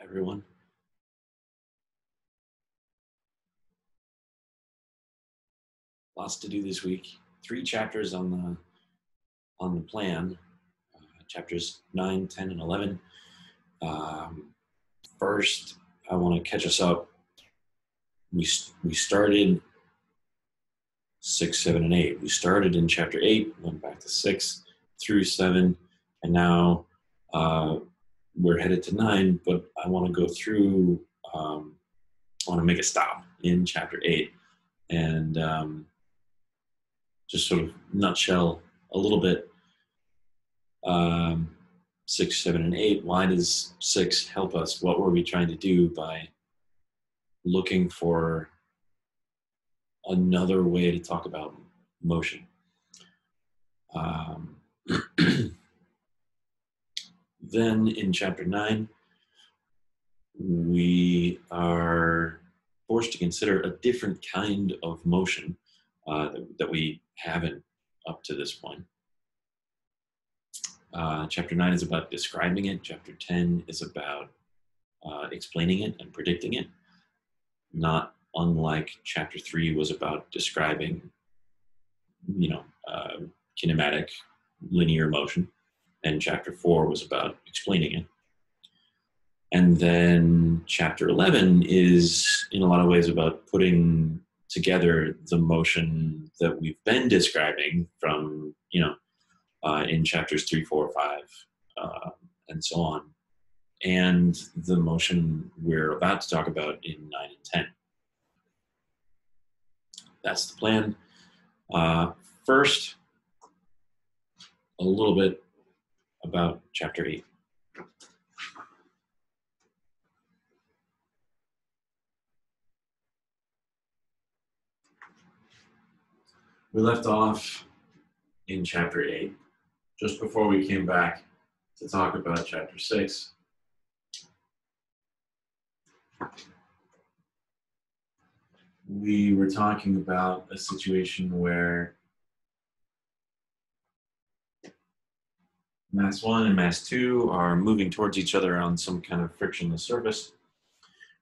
everyone. Lots to do this week. 3 chapters on the plan. Chapters 9, 10, and 11. First, I want to catch us up. We started 6, 7, and 8. We started in chapter 8, went back to 6 through 7, and now we're headed to 9. But I want to go through. I want to make a stop in chapter 8 and just sort of nutshell a little bit 6, 7, and 8. Why does 6 help us? What were we trying to do by looking for another way to talk about motion? Then in chapter 9, we are forced to consider a different kind of motion that we haven't up to this point. Chapter 9 is about describing it. Chapter 10 is about explaining it and predicting it. Not unlike chapter 3 was about describing, kinematic linear motion. And chapter 4 was about explaining it. And then chapter 11 is, in a lot of ways, about putting together the motion that we've been describing from, in chapters 3, 4, 5, and so on, and the motion we're about to talk about in 9 and 10. That's the plan. First, a little bit about chapter 8. We left off in chapter 8, just before we came back to talk about chapter 6. We were talking about a situation where mass 1 and mass 2 are moving towards each other on some kind of frictionless surface,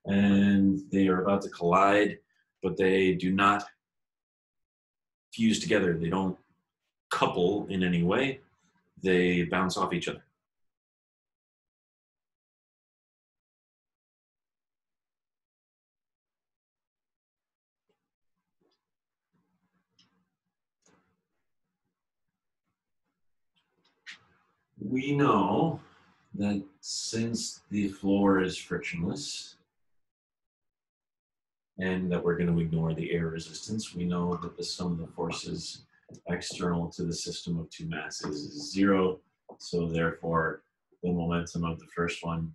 and they are about to collide, but they do not fuse together. They don't couple in any way. They bounce off each other. We know that since the floor is frictionless and that we're going to ignore the air resistance, we know that the sum of the forces external to the system of two masses is 0. So therefore, the momentum of the first one,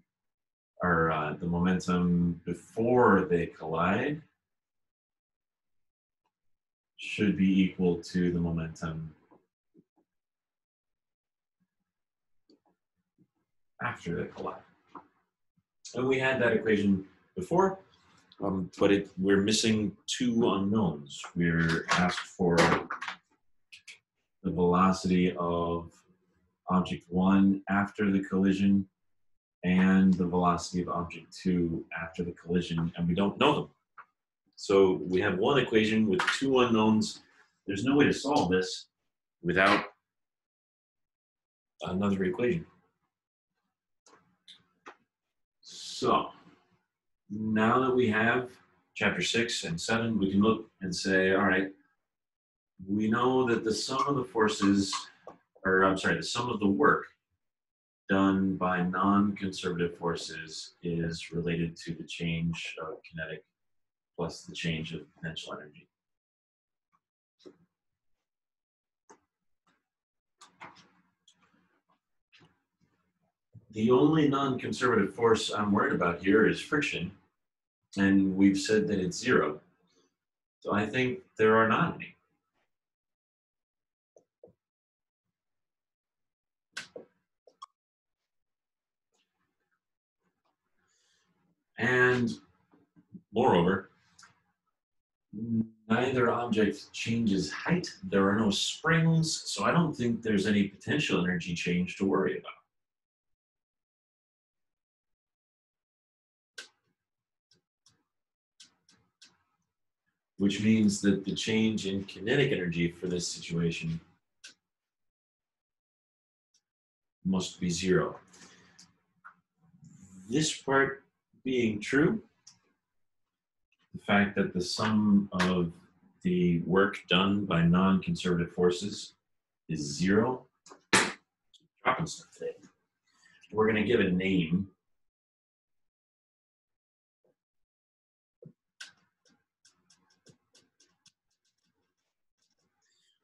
or the momentum before they collide, should be equal to the momentum after they collide. And we had that equation before, but we're missing 2 unknowns. We're asked for the velocity of object 1 after the collision and the velocity of object 2 after the collision, and we don't know them. So we have one equation with 2 unknowns. There's no way to solve this without another equation. So now that we have chapter 6 and 7, we can look and say, all right, we know that the sum of the forces, the sum of the work done by non-conservative forces is related to the change of kinetic plus the change of potential energy. The only non-conservative force I'm worried about here is friction, and we've said that it's 0. So I think there are not any. And moreover, neither object changes height. There are no springs, so I don't think there's any potential energy change to worry about. which means that the change in kinetic energy for this situation must be 0. This part being true, the fact that the sum of the work done by non-conservative forces is 0, dropping stuff today. We're going to give a name.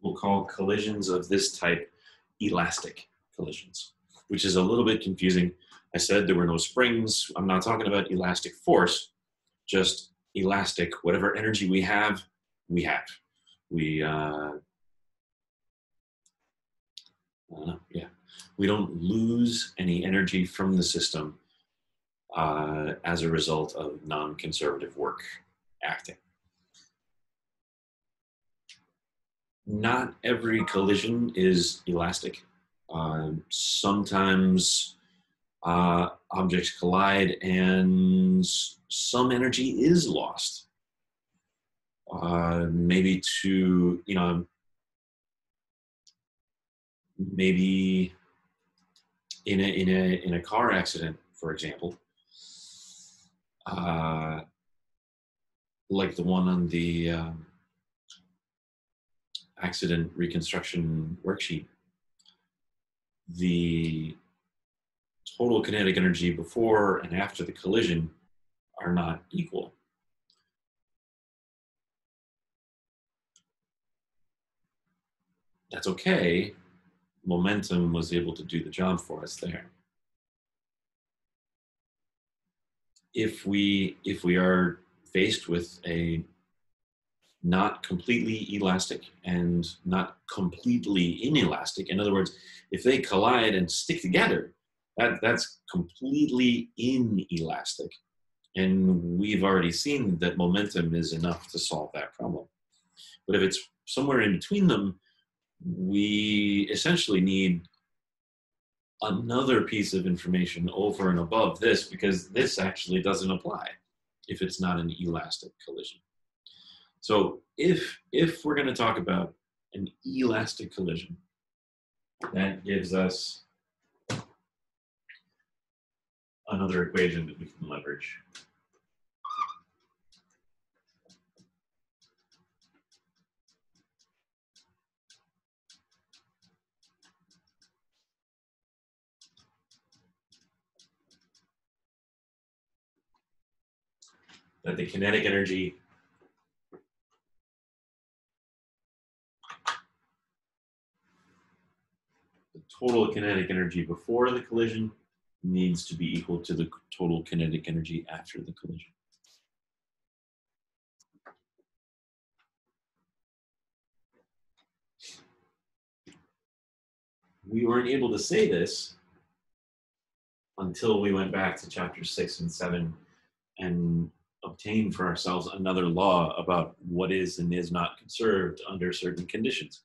We'll call collisions of this type elastic collisions, which is a little bit confusing. I said there were no springs. I'm not talking about elastic force, just elastic. Whatever energy we have, we have. We don't lose any energy from the system as a result of non-conservative work acting. Not every collision is elastic. Sometimes objects collide and some energy is lost. Maybe to, maybe in a car accident, for example, like the one on the accident reconstruction worksheet, the total kinetic energy before and after the collision are not equal. That's okay. Momentum was able to do the job for us there. If we are faced with a not completely elastic and not completely inelastic, in other words, if they collide and stick together, that's completely inelastic. And we've already seen that momentum is enough to solve that problem. But if it's somewhere in between them, we essentially need another piece of information over and above this, because this actually doesn't apply if it's not an elastic collision. So if we're going to talk about an elastic collision, that gives us another equation that we can leverage. That the kinetic energy total kinetic energy before the collision needs to be equal to the total kinetic energy after the collision. We weren't able to say this until we went back to chapters 6 and 7 and obtained for ourselves another law about what is and is not conserved under certain conditions.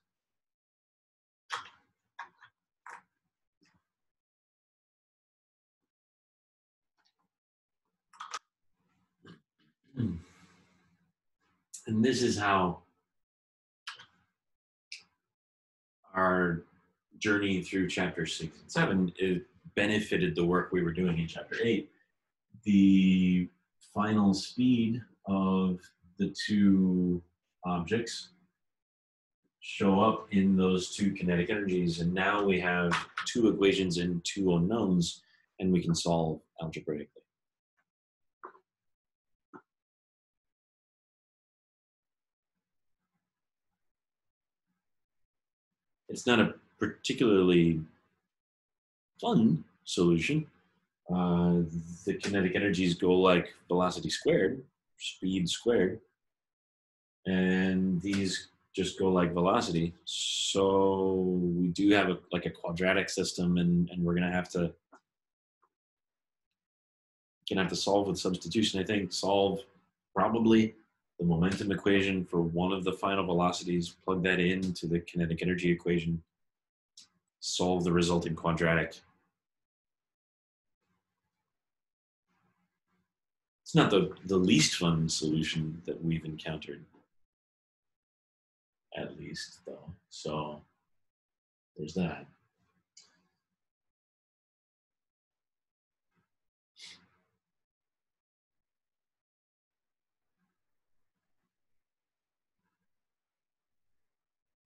And this is how our journey through chapter 6 and 7 it benefited the work we were doing in chapter 8. The final speed of the two objects show up in those two kinetic energies, and now we have two equations and two unknowns, and we can solve algebraically. It's not a particularly fun solution. The kinetic energies go like velocity squared, speed squared, and these just go like velocity. So we do have a quadratic system, and we're gonna have to solve with substitution. I think solve probably the momentum equation for one of the final velocities, plug that into the kinetic energy equation, solve the resulting quadratic. It's not the least fun solution that we've encountered, at least, though. So there's that.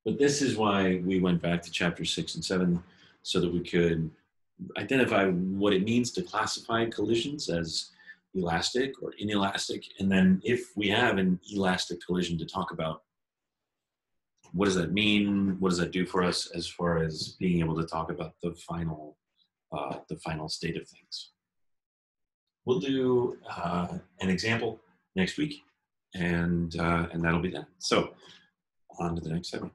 But this is why we went back to chapter 6 and 7, so that we could identify what it means to classify collisions as elastic or inelastic. And then if we have an elastic collision, to talk about what does that mean? What does that do for us as far as being able to talk about the final state of things? We'll do an example next week, and that'll be that. So on to the next segment.